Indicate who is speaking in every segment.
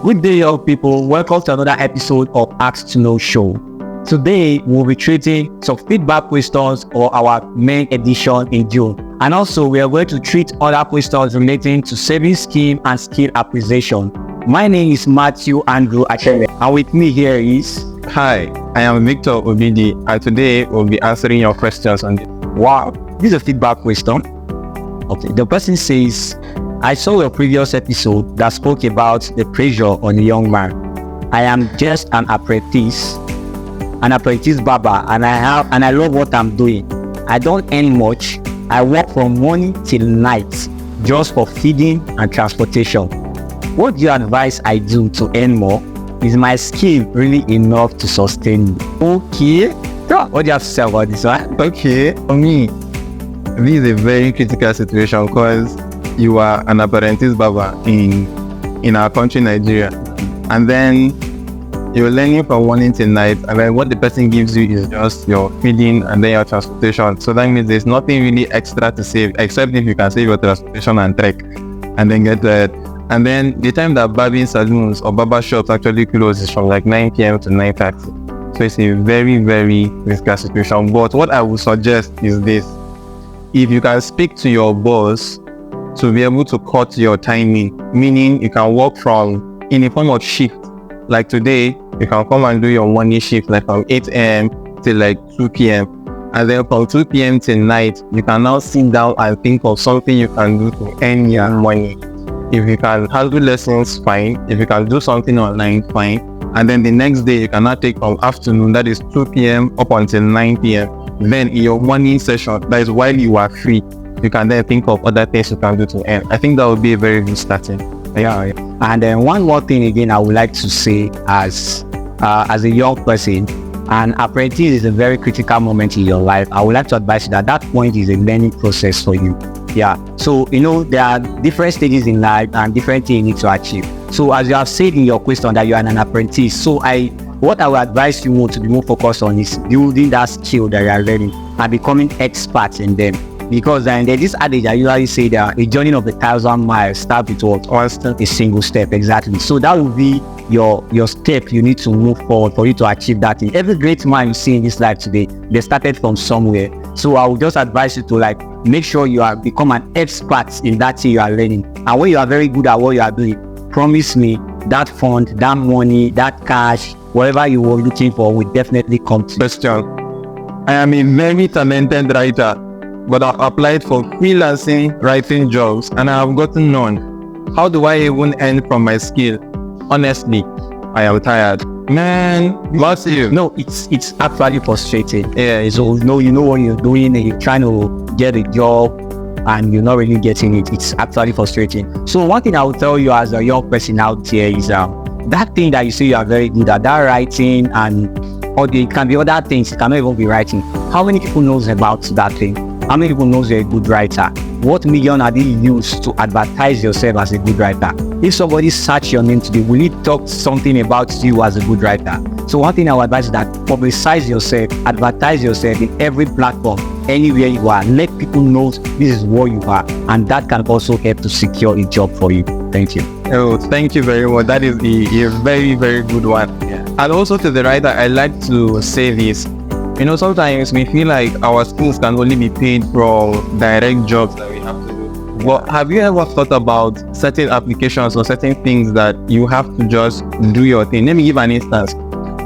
Speaker 1: Good day, young people. Welcome to another episode of Ask to Know Show. Today, we'll be treating some feedback questions for our main edition in June. And also, we are going to treat other questions relating to saving scheme and skill acquisition. My name is Matthew Andrew Achebe, and with me here is...
Speaker 2: Hi, I am Victor Obidi, and today we'll be answering your questions on this.
Speaker 1: Wow, this is a feedback question. Okay, the person says, I saw your previous episode that spoke about the pressure on a young man. I am just an apprentice barber, and I love what I'm doing. I don't earn much. I work from morning till night just for feeding and transportation. What do you advise I do to earn more? Is my skill really enough to sustain me? Okay. What do you have to say about this one?
Speaker 2: Okay, for me, this is a very critical situation because you are an apprentice barber in our country, Nigeria, and then you're learning from morning till night, and then what the person gives you is just your feeding and then your transportation. So that means there's nothing really extra to save, except if you can save your transportation and trek, and then get that. And then the time that barbing saloons or barber shops actually close is from like 9 p.m. to 9:30. So it's a very, very risky situation. But what I would suggest is this: if you can speak to your boss to be able to cut your timing, meaning you can work from in a form of shift. Like today, you can come and do your morning shift like from 8 a.m. till like 2 p.m. And then from 2 p.m. till night, you can now sit down and think of something you can do to earn your money. If you can handle lessons, fine. If you can do something online, fine. And then the next day, you can now take from afternoon, that is 2 p.m. up until 9 p.m. Then in your morning session, that is while you are free, you can then think of other things you can do to earn. I think that would be a very good starting.
Speaker 1: Yeah. And then one more thing again, I would like to say as a young person, an apprentice is a very critical moment in your life. I would like to advise you that point is a learning process for you. Yeah. So, there are different stages in life and different things you need to achieve. So as you have said in your question that you are an apprentice, so what I would advise you to be more focused on is building that skill that you are learning and becoming experts in them. Because there's this adage I usually say that a journey of 1,000 miles starts with one step, a single step. Exactly. So that will be your step you need to move forward for you to achieve that thing. Every great man you see in this life today, they started from somewhere. So I would just advise you to make sure you become an expert in that thing you are learning. And when you are very good at what you are doing, promise me that fund, that money, that cash, whatever you were looking for will definitely come to you.
Speaker 2: Question: I am a very talented writer, but I've applied for freelancing writing jobs and I have gotten none. How do I even earn from my skill? Honestly, I am tired. Man, what's you?
Speaker 1: No, it's actually frustrating.
Speaker 2: Yeah,
Speaker 1: so you know what you're doing and you're trying to get a job and you're not really getting it. It's actually frustrating. So one thing I will tell you as a young person out there is that thing that you say you are very good at, that writing, or it can be other things, it cannot even be writing. How many people knows about that thing? How many people knows you're a good writer? What medium are they used to advertise yourself as a good writer? If somebody search your name today, will it talk something about you as a good writer? So one thing I would advise is that publicize yourself, advertise yourself in every platform, anywhere you are. Let people know this is what you are, and that can also help to secure a job for you. Thank you.
Speaker 2: Oh, thank you very much. That is a very, very good one.
Speaker 1: Yeah.
Speaker 2: And also to the writer, I like to say this. Sometimes we feel like our skills can only be paid from direct jobs that we have to do. But have you ever thought about certain applications or certain things that you have to just do your thing? Let me give an instance.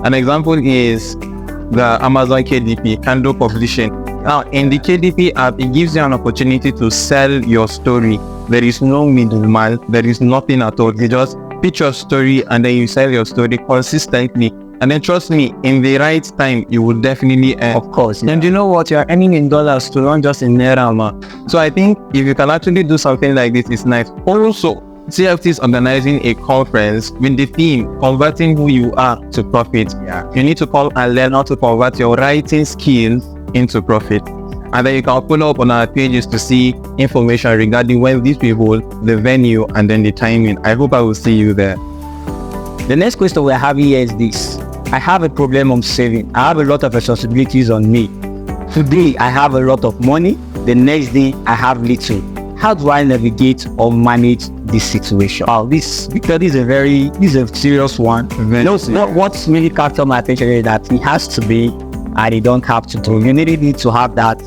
Speaker 2: An example is the Amazon KDP, Kindle Publishing. Now, in the KDP app, it gives you an opportunity to sell your story. There is no middleman. There is nothing at all. You just pitch your story and then you sell your story consistently. And then trust me, in the right time, you will definitely earn.
Speaker 1: Of course. Yeah.
Speaker 2: And you know what? You're earning in dollars to not just in naira, man. So I think if you can actually do something like this, it's nice. Also, CFT is organizing a conference with the theme, converting who you are to profit.
Speaker 1: Yeah.
Speaker 2: You need to come and learn how to convert your writing skills into profit. And then you can follow up on our pages to see information regarding when these people, the venue, and then the timing. I hope I will see you there.
Speaker 1: The next question we're having here is this. I have a problem of saving. I have a lot of responsibilities on me. Today, I have a lot of money. The next day, I have little. how do I navigate or manage this situation? Oh, Victor, this is a serious one. What's really captured my attention is that it has to be, and you don't have to do. You really need to have that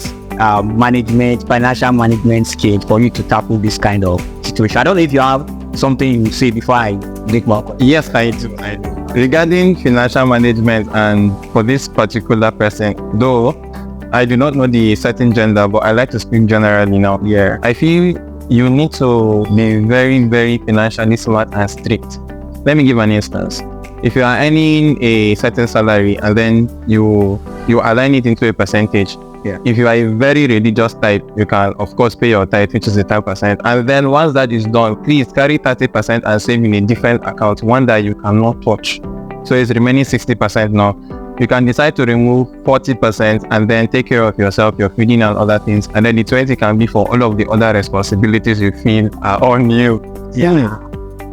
Speaker 1: financial management skill for you to tackle this kind of situation. I don't know if you have something you say before I make my point.
Speaker 2: Yes, I do. Regarding financial management, and for this particular person, though I do not know the certain gender, but I like to speak generally now.
Speaker 1: Yeah.
Speaker 2: I feel you need to be very, very financially smart and strict. Let me give an instance. If you are earning a certain salary and then you align it into a percentage, if you are a very religious type, you can of course pay your tithe, which is the 10%. And then once that is done, please carry 30% and save in a different account, one that you cannot touch. So it's remaining 60% now. You can decide to remove 40% and then take care of yourself, your feeding and other things. And then the 20 can be for all of the other responsibilities you feel are on you.
Speaker 1: Yeah.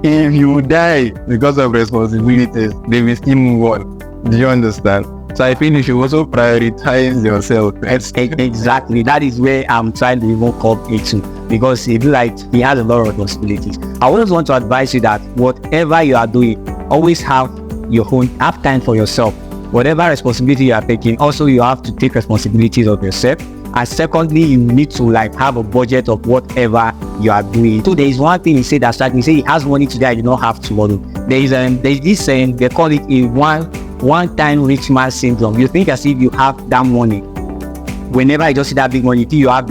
Speaker 2: If you die because of responsibilities, they will still move on. Do you understand? So I feel you should also prioritize yourself.
Speaker 1: Exactly. That is where I'm trying to even come into, because he has a lot of responsibilities. I always want to advise you that whatever you are doing, always have time for yourself. Whatever responsibility you are taking, also you have to take responsibilities of yourself. And secondly, you need to have a budget of whatever you are doing. So there is one thing he said that started. He said he has money today, I do not have tomorrow. There's this saying, they call it a one-time rich man syndrome. You think as if you have that money. Whenever you just see that big money, you think you have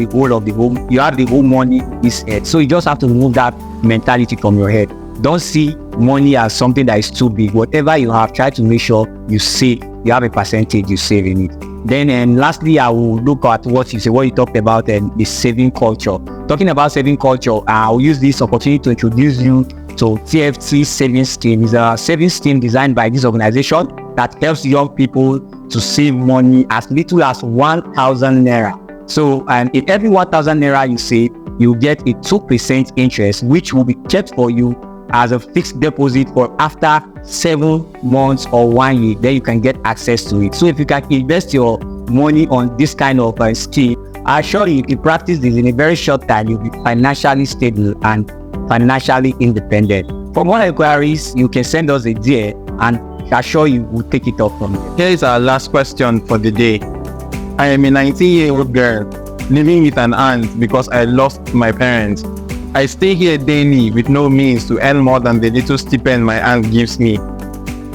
Speaker 1: the whole money is head. So you just have to remove that mentality from your head. Don't see money as something that is too big. Whatever you have, try to make sure you save. You have a percentage you save in it. Then lastly, I will look at what you talked about, and the saving culture. Talking about saving culture, I will use this opportunity to introduce you to TFT saving scheme. It's a saving scheme designed by this organization that helps young people to save money as little as 1,000 naira. So, in every 1,000 naira you save, you get a 2% interest, which will be kept for you as a fixed deposit for after 7 months or 1 year. Then you can get access to it. So if you can invest your money on this kind of scheme, I assure you, if you practice this in a very short time, you'll be financially stable and financially independent. For more inquiries, you can send us a DM, and I assure you we'll take it up from there.
Speaker 2: Here is our last question for the day. I am a 19-year-old girl living with an aunt because I lost my parents. I stay here daily with no means to earn more than the little stipend my aunt gives me.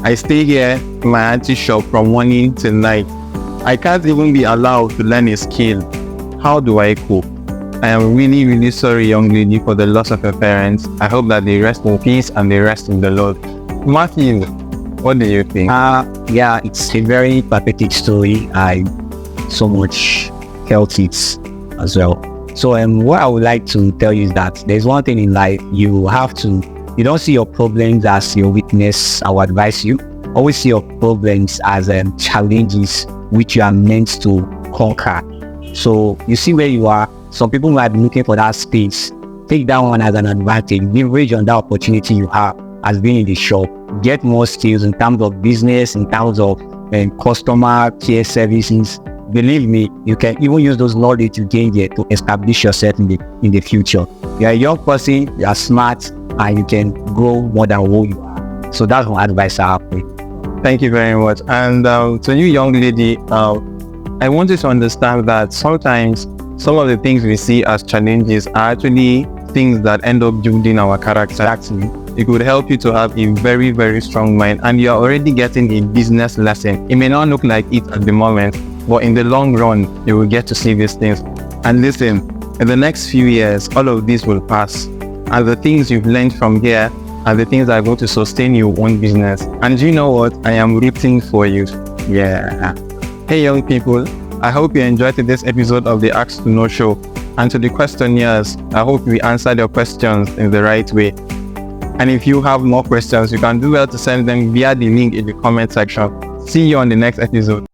Speaker 2: I stay here in my auntie's shop from morning till night. I can't even be allowed to learn a skill. How do I cope? I am really, really sorry, young lady, for the loss of your parents. I hope that they rest in peace and they rest in the Lord. Matthew, what do you think?
Speaker 1: Yeah, it's a very pathetic story. I so much felt it as well. So what I would like to tell you is that there's one thing in life, you don't see your problems as your weakness. I would advise you, always see your problems as challenges which you are meant to conquer. So you see where you are. Some people might be looking for that space. Take that one as an advantage. Leverage on that opportunity you have as being in the shop. Get more skills in terms of business, in terms of customer care services. Believe me, you can even use those knowledge you gain here to establish yourself in the future. You're a young person, you're smart, and you can grow more than who you are. So that's my advice I have for you.
Speaker 2: Thank you very much. And to you, young lady, I want you to understand that sometimes some of the things we see as challenges are actually things that end up building our character.
Speaker 1: Actually,
Speaker 2: it could help you to have a very, very strong mind, and you're already getting a business lesson. It may not look like it at the moment, but in the long run, you will get to see these things. And listen, in the next few years, all of this will pass. And the things you've learned from here are the things that are going to sustain your own business. And you know what? I am rooting for you. Yeah. Hey, young people, I hope you enjoyed this episode of the Ask to Know show. And to the questionnaires, I hope we answered your questions in the right way. And if you have more questions, you can do well to send them via the link in the comment section. See you on the next episode.